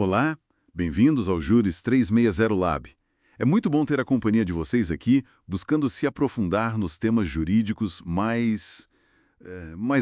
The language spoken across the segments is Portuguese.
Olá, bem-vindos ao Juris 360 Lab. É muito bom ter a companhia de vocês aqui, buscando se aprofundar nos temas jurídicos mais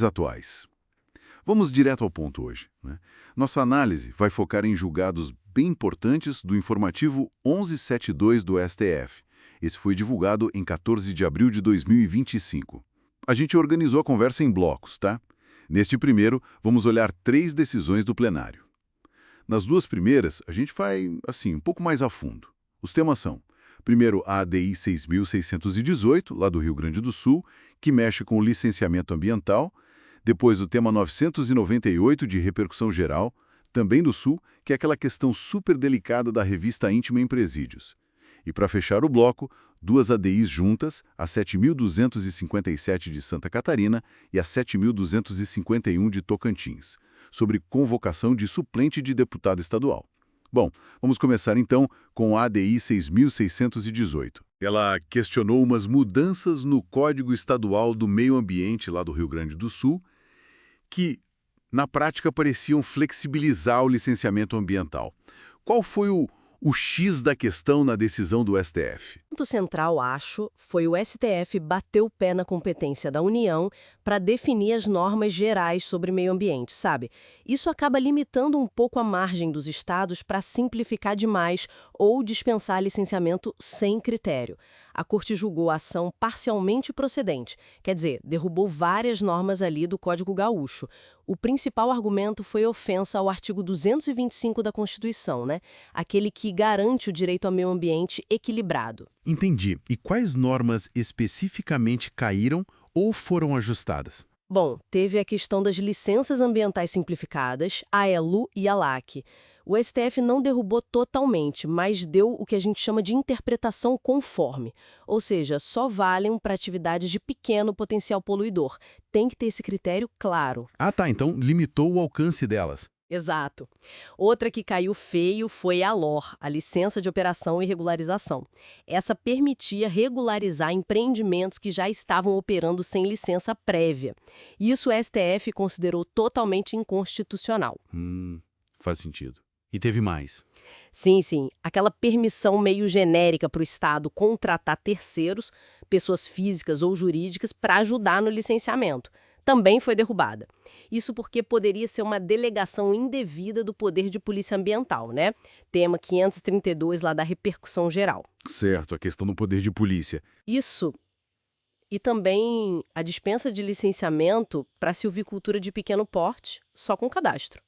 atuais. Vamos direto ao ponto hoje, né? Nossa análise vai focar em julgados bem importantes do informativo 1172 do STF. Esse foi divulgado em 14 de abril de 2025. A gente organizou a conversa em blocos, tá? Neste primeiro, vamos olhar 3 decisões do plenário. Nas duas primeiras, a gente vai, um pouco mais a fundo. Os temas são, primeiro, a ADI 6.618, lá do Rio Grande do Sul, que mexe com o licenciamento ambiental. Depois, o tema 998, de repercussão geral, também do Sul, que é aquela questão super delicada da revista íntima em presídios. E para fechar o bloco, 2 ADIs juntas, a 7.257 de Santa Catarina e a 7.251 de Tocantins, sobre convocação de suplente de deputado estadual. Bom, vamos começar então com a ADI 6.618. Ela questionou umas mudanças no Código Estadual do Meio Ambiente lá do Rio Grande do Sul, que, na prática, pareciam flexibilizar o licenciamento ambiental. Qual foi o X da questão na decisão do STF? O ponto central, acho, foi o STF bater o pé na competência da União para definir as normas gerais sobre meio ambiente, sabe? Isso acaba limitando um pouco a margem dos estados para simplificar demais ou dispensar licenciamento sem critério. A Corte julgou a ação parcialmente procedente, quer dizer, derrubou várias normas ali do Código Gaúcho. O principal argumento foi ofensa ao artigo 225 da Constituição, né? Aquele que garante o direito ao meio ambiente equilibrado. Entendi. E quais normas especificamente caíram ou foram ajustadas? Bom, teve a questão das licenças ambientais simplificadas, a ELU e a LAC. O STF não derrubou totalmente, mas deu o que a gente chama de interpretação conforme. Ou seja, só valem para atividades de pequeno potencial poluidor. Tem que ter esse critério claro. Ah, tá. Então limitou o alcance delas. Exato. Outra que caiu feio foi a LOR, a Licença de Operação e Regularização. Essa permitia regularizar empreendimentos que já estavam operando sem licença prévia. Isso o STF considerou totalmente inconstitucional. Faz sentido. E teve mais. Sim. Aquela permissão meio genérica para o Estado contratar terceiros, pessoas físicas ou jurídicas, para ajudar no licenciamento. Também foi derrubada. Isso porque poderia ser uma delegação indevida do poder de polícia ambiental, né? Tema 532 lá da repercussão geral. Certo, a questão do poder de polícia. Isso. E também a dispensa de licenciamento para silvicultura de pequeno porte, só com cadastro.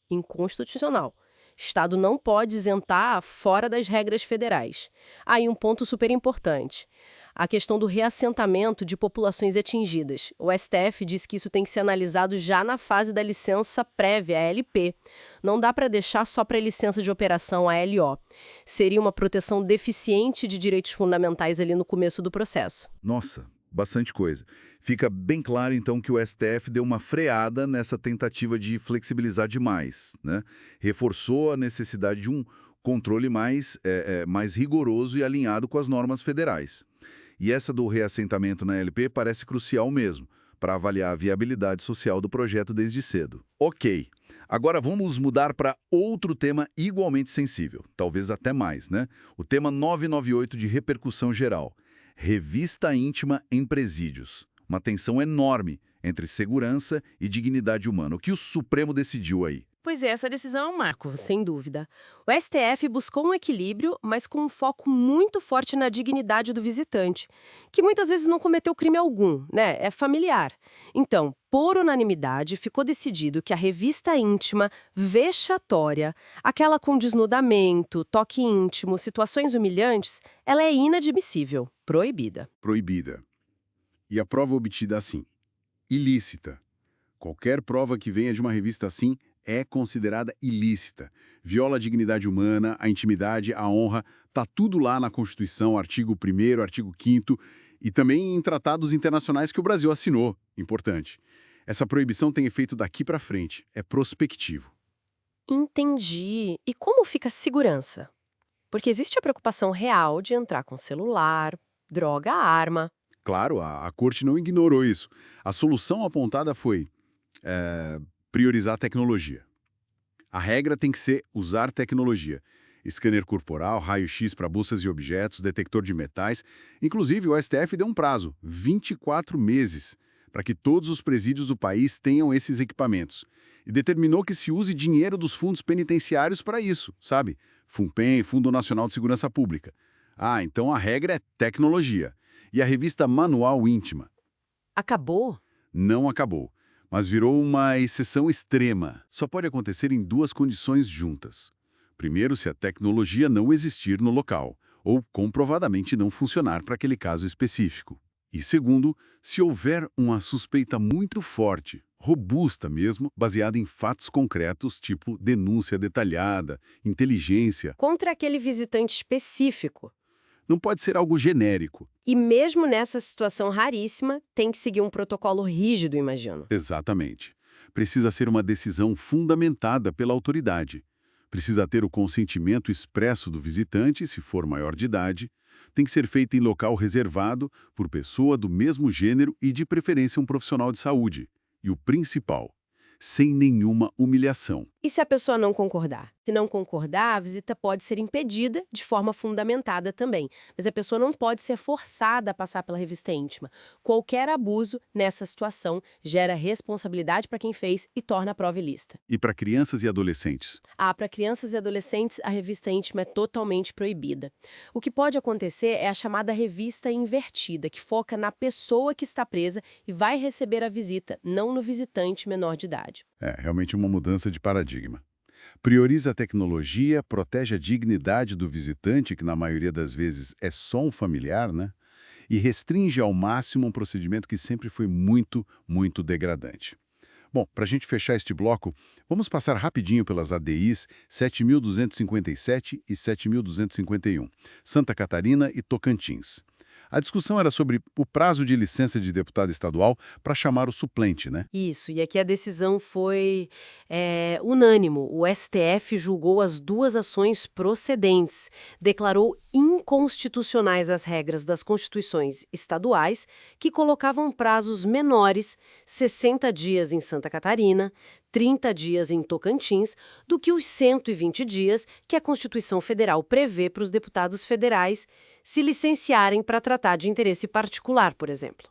Inconstitucional. Estado não pode isentar fora das regras federais. Aí um ponto super importante. A questão do reassentamento de populações atingidas. O STF diz que isso tem que ser analisado já na fase da licença prévia, a LP. Não dá para deixar só para a licença de operação, a LO. Seria uma proteção deficiente de direitos fundamentais ali no começo do processo. Nossa, bastante coisa. Fica bem claro, então, que o STF deu uma freada nessa tentativa de flexibilizar demais, né? Reforçou a necessidade de um controle mais rigoroso e alinhado com as normas federais. E essa do reassentamento na LP parece crucial mesmo, para avaliar a viabilidade social do projeto desde cedo. Ok, agora vamos mudar para outro tema igualmente sensível, talvez até mais, né? O tema 998 de repercussão geral. Revista íntima em presídios. Uma tensão enorme entre segurança e dignidade humana. O que o Supremo decidiu aí? Pois é, essa decisão é um marco, sem dúvida. O STF buscou um equilíbrio, mas com um foco muito forte na dignidade do visitante, que muitas vezes não cometeu crime algum, né? É familiar. Então, por unanimidade, ficou decidido que a revista íntima vexatória, aquela com desnudamento, toque íntimo, situações humilhantes, ela é inadmissível, proibida. Proibida. E a prova obtida assim? Ilícita. Qualquer prova que venha de uma revista assim é considerada ilícita. Viola a dignidade humana, a intimidade, a honra, tá tudo lá na Constituição, artigo 1º, artigo 5º, e também em tratados internacionais que o Brasil assinou. Importante. Essa proibição tem efeito daqui para frente, é prospectivo. Entendi. E como fica a segurança? Porque existe a preocupação real de entrar com celular, droga, arma. Claro, a Corte não ignorou isso. A solução apontada foi priorizar a tecnologia. A regra tem que ser usar tecnologia. Scanner corporal, raio-x para bolsas e objetos, detector de metais. Inclusive, o STF deu um prazo, 24 meses, para que todos os presídios do país tenham esses equipamentos. E determinou que se use dinheiro dos fundos penitenciários para isso, sabe? FUNPEN, Fundo Nacional de Segurança Pública. Ah, então a regra é tecnologia. E a revista Manual Íntima? Acabou? Não acabou, mas virou uma exceção extrema. Só pode acontecer em duas condições juntas. Primeiro, se a tecnologia não existir no local, ou comprovadamente não funcionar para aquele caso específico. E segundo, se houver uma suspeita muito forte, robusta mesmo, baseada em fatos concretos, tipo denúncia detalhada, inteligência. Contra aquele visitante específico. Não pode ser algo genérico. E mesmo nessa situação raríssima, tem que seguir um protocolo rígido, imagino. Exatamente. Precisa ser uma decisão fundamentada pela autoridade. Precisa ter o consentimento expresso do visitante, se for maior de idade. Tem que ser feita em local reservado, por pessoa do mesmo gênero e, de preferência, um profissional de saúde. E o principal, sem nenhuma humilhação. E se a pessoa não concordar? Se não concordar, a visita pode ser impedida de forma fundamentada também. Mas a pessoa não pode ser forçada a passar pela revista íntima. Qualquer abuso nessa situação gera responsabilidade para quem fez e torna a prova ilícita. E para crianças e adolescentes? Para crianças e adolescentes, a revista íntima é totalmente proibida. O que pode acontecer é a chamada revista invertida, que foca na pessoa que está presa e vai receber a visita, não no visitante menor de idade. É realmente uma mudança de paradigma. Prioriza a tecnologia, protege a dignidade do visitante, que na maioria das vezes é só um familiar, né? E restringe ao máximo um procedimento que sempre foi muito, muito degradante. Bom, para a gente fechar este bloco, vamos passar rapidinho pelas ADIs 7.257 e 7.251, Santa Catarina e Tocantins. A discussão era sobre o prazo de licença de deputado estadual para chamar o suplente, né? Isso, e aqui a decisão foi unânime. O STF julgou as duas ações procedentes, declarou inconstitucionais as regras das constituições estaduais que colocavam prazos menores, 60 dias em Santa Catarina, 30 dias em Tocantins, do que os 120 dias que a Constituição Federal prevê para os deputados federais se licenciarem para tratar de interesse particular, por exemplo.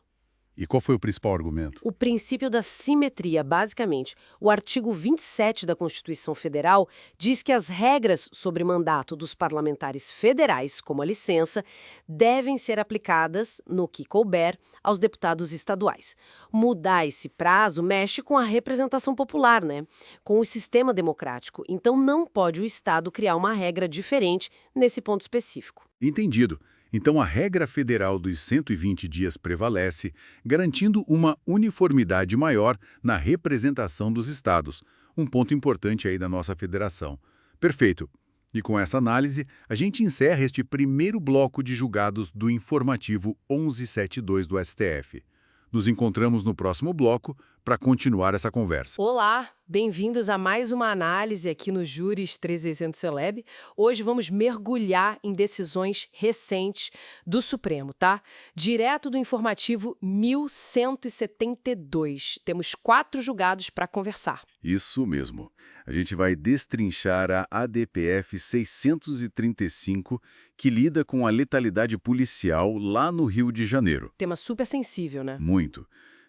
E qual foi o principal argumento? O princípio da simetria, basicamente. O artigo 27 da Constituição Federal diz que as regras sobre mandato dos parlamentares federais, como a licença, devem ser aplicadas, no que couber, aos deputados estaduais. Mudar esse prazo mexe com a representação popular, né? Com o sistema democrático. Então não pode o Estado criar uma regra diferente nesse ponto específico. Entendido. Então, a regra federal dos 120 dias prevalece, garantindo uma uniformidade maior na representação dos estados, um ponto importante aí da nossa federação. Perfeito. E com essa análise, a gente encerra este primeiro bloco de julgados do informativo 1172 do STF. Nos encontramos no próximo bloco para continuar essa conversa. Olá, bem-vindos a mais uma análise aqui no Júris 3600 Celeb. Hoje vamos mergulhar em decisões recentes do Supremo, tá? Direto do informativo 1172. Temos 4 julgados para conversar. Isso mesmo. A gente vai destrinchar a ADPF 635, que lida com a letalidade policial lá no Rio de Janeiro. Tema super sensível, né? Muito.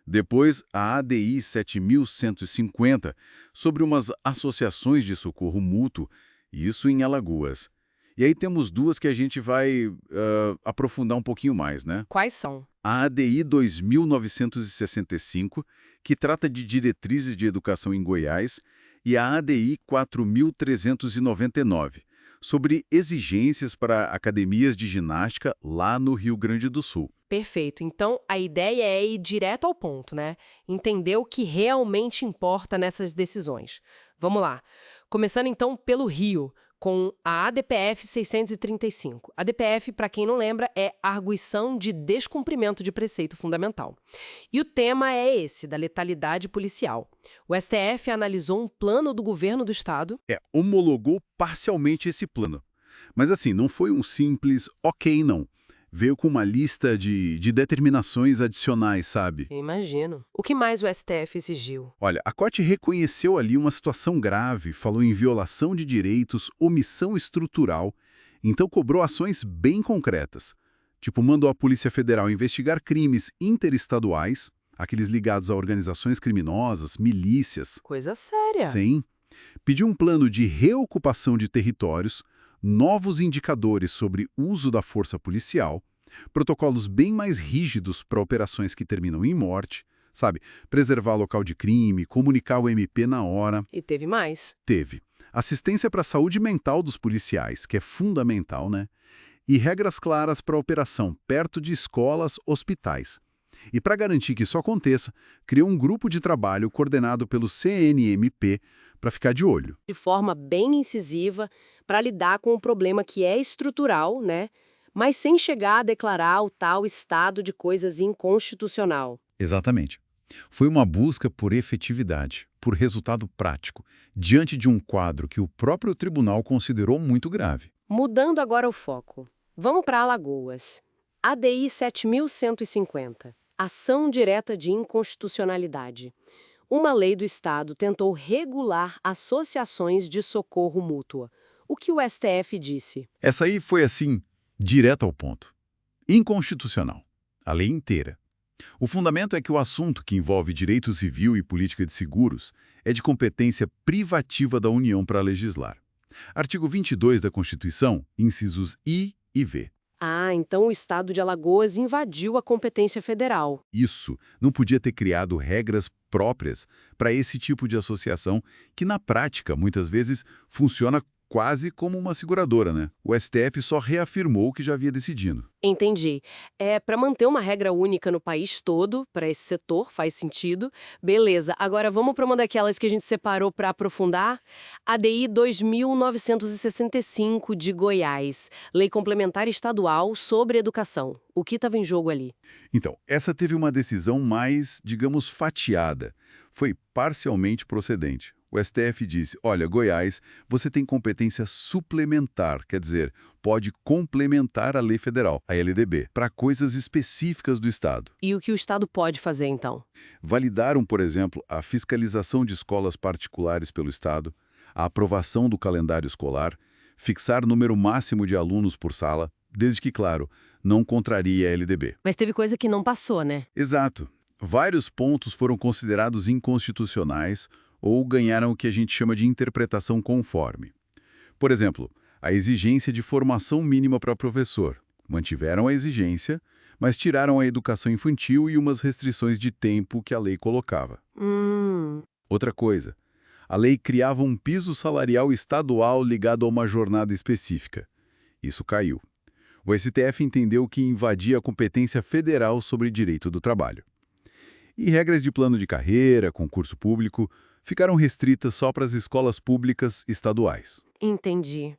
Depois, a ADI 7150, sobre umas associações de socorro mútuo, isso em Alagoas. E aí temos duas que a gente vai aprofundar um pouquinho mais, né? Quais são? A ADI 2965, que trata de diretrizes de educação em Goiás, e a ADI 4399, sobre exigências para academias de ginástica lá no Rio Grande do Sul. Perfeito. Então, a ideia é ir direto ao ponto, né? Entender o que realmente importa nessas decisões. Vamos lá. Começando, então, pelo Rio, com a ADPF 635. ADPF, para quem não lembra, é Arguição de Descumprimento de Preceito Fundamental. E o tema é esse, da letalidade policial. O STF analisou um plano do governo do estado. Homologou parcialmente esse plano. Mas assim, não foi um simples ok, não. Veio com uma lista de determinações adicionais, sabe? Eu imagino. O que mais o STF exigiu? Olha, a Corte reconheceu ali uma situação grave, falou em violação de direitos, omissão estrutural, então cobrou ações bem concretas. Tipo, mandou a Polícia Federal investigar crimes interestaduais, aqueles ligados a organizações criminosas, milícias. Coisa séria. Sim. Pediu um plano de reocupação de territórios, novos indicadores sobre uso da força policial, protocolos bem mais rígidos para operações que terminam em morte, sabe? Preservar local de crime, comunicar o MP na hora. E teve mais. Teve. Assistência para a saúde mental dos policiais, que é fundamental, né? E regras claras para a operação perto de escolas, hospitais. E para garantir que isso aconteça, criou um grupo de trabalho coordenado pelo CNMP para ficar de olho. De forma bem incisiva para lidar com um problema que é estrutural, né? Mas sem chegar a declarar o tal estado de coisas inconstitucional. Exatamente. Foi uma busca por efetividade, por resultado prático, diante de um quadro que o próprio tribunal considerou muito grave. Mudando agora o foco. Vamos para Alagoas. ADI 7150. Ação direta de inconstitucionalidade. Uma lei do Estado tentou regular associações de socorro mútua. O que o STF disse? Essa aí foi assim, direto ao ponto. Inconstitucional. A lei inteira. O fundamento é que o assunto, que envolve direito civil e política de seguros, é de competência privativa da União para legislar. Artigo 22 da Constituição, incisos I e V. Ah, então o Estado de Alagoas invadiu a competência federal. Isso não podia ter criado regras próprias para esse tipo de associação que, na prática, muitas vezes funciona quase como uma seguradora, né? O STF só reafirmou o que já havia decidido. Entendi. Para manter uma regra única no país todo, para esse setor, faz sentido. Beleza, agora vamos para uma daquelas que a gente separou para aprofundar. ADI 2965 de Goiás, Lei Complementar Estadual sobre Educação. O que estava em jogo ali? Então, essa teve uma decisão mais, digamos, fatiada. Foi parcialmente procedente. O STF disse, olha, Goiás, você tem competência suplementar, quer dizer, pode complementar a lei federal, a LDB, para coisas específicas do Estado. E o que o Estado pode fazer, então? Validaram, por exemplo, a fiscalização de escolas particulares pelo Estado, a aprovação do calendário escolar, fixar número máximo de alunos por sala, desde que, claro, não contraria a LDB. Mas teve coisa que não passou, né? Exato. Vários pontos foram considerados inconstitucionais ou ganharam o que a gente chama de interpretação conforme. Por exemplo, a exigência de formação mínima para professor. Mantiveram a exigência, mas tiraram a educação infantil e umas restrições de tempo que a lei colocava. Outra coisa, a lei criava um piso salarial estadual ligado a uma jornada específica. Isso caiu. O STF entendeu que invadia a competência federal sobre direito do trabalho. E regras de plano de carreira, concurso público, ficaram restritas só para as escolas públicas estaduais. Entendi.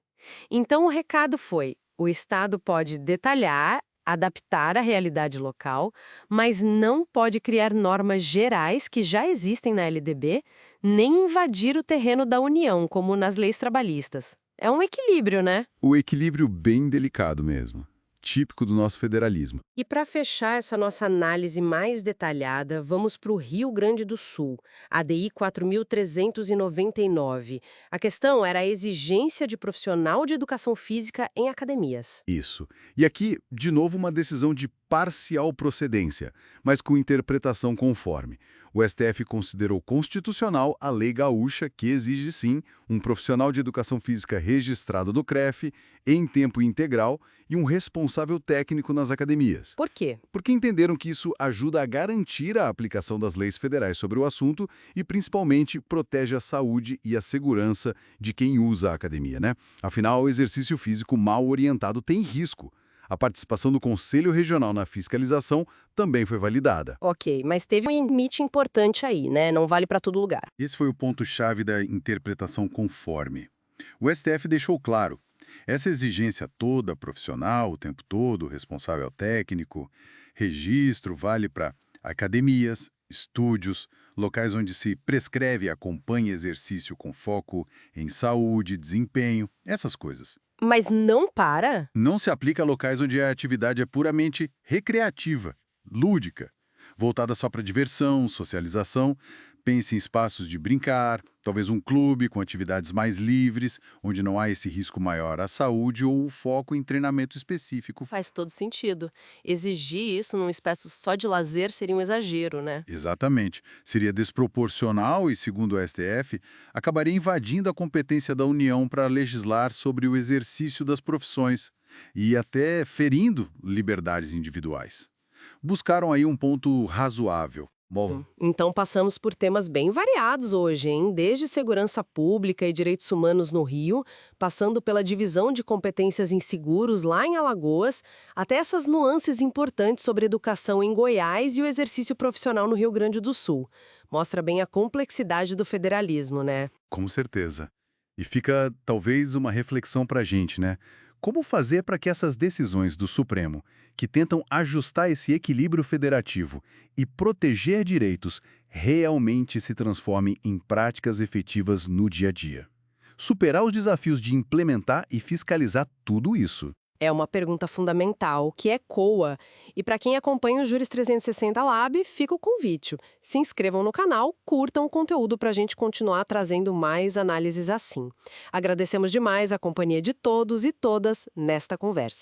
Então o recado foi: o Estado pode detalhar, adaptar a realidade local, mas não pode criar normas gerais que já existem na LDB, nem invadir o terreno da União, como nas leis trabalhistas. É um equilíbrio, né? O equilíbrio bem delicado mesmo, típico do nosso federalismo. E para fechar essa nossa análise mais detalhada, vamos para o Rio Grande do Sul, ADI 4399. A questão era a exigência de profissional de educação física em academias. Isso. E aqui, de novo, uma decisão de parcial procedência, mas com interpretação conforme. O STF considerou constitucional a lei gaúcha que exige, sim, um profissional de educação física registrado do CREF, em tempo integral e um responsável técnico nas academias. Por quê? Porque entenderam que isso ajuda a garantir a aplicação das leis federais sobre o assunto e, principalmente, protege a saúde e a segurança de quem usa a academia, né? Afinal, o exercício físico mal orientado tem risco. A participação do Conselho Regional na fiscalização também foi validada. Ok, mas teve um limite importante aí, né? Não vale para todo lugar. Esse foi o ponto-chave da interpretação conforme. O STF deixou claro, essa exigência toda profissional, o tempo todo, responsável técnico, registro, vale para academias, estúdios, locais onde se prescreve e acompanha exercício com foco em saúde, desempenho, essas coisas. Mas não para? Não se aplica a locais onde a atividade é puramente recreativa, lúdica, voltada só para diversão, socialização. Pense em espaços de brincar, talvez um clube com atividades mais livres, onde não há esse risco maior à saúde ou o foco em treinamento específico. Faz todo sentido. Exigir isso num espaço só de lazer seria um exagero, né? Exatamente. Seria desproporcional e, segundo o STF, acabaria invadindo a competência da União para legislar sobre o exercício das profissões e até ferindo liberdades individuais. Buscaram aí um ponto razoável. Bom, Então passamos por temas bem variados hoje, hein? Desde segurança pública e direitos humanos no Rio, passando pela divisão de competências em seguros lá em Alagoas, até essas nuances importantes sobre educação em Goiás e o exercício profissional no Rio Grande do Sul. Mostra bem a complexidade do federalismo, né? com certeza. E fica talvez uma reflexão para a gente, né? Como fazer para que essas decisões do Supremo, que tentam ajustar esse equilíbrio federativo e proteger direitos, realmente se transformem em práticas efetivas no dia a dia? Superar os desafios de implementar e fiscalizar tudo isso. É uma pergunta fundamental, que ecoa. E para quem acompanha o Júris 360 Lab, fica o convite. Se inscrevam no canal, curtam o conteúdo para a gente continuar trazendo mais análises assim. Agradecemos demais a companhia de todos e todas nesta conversa.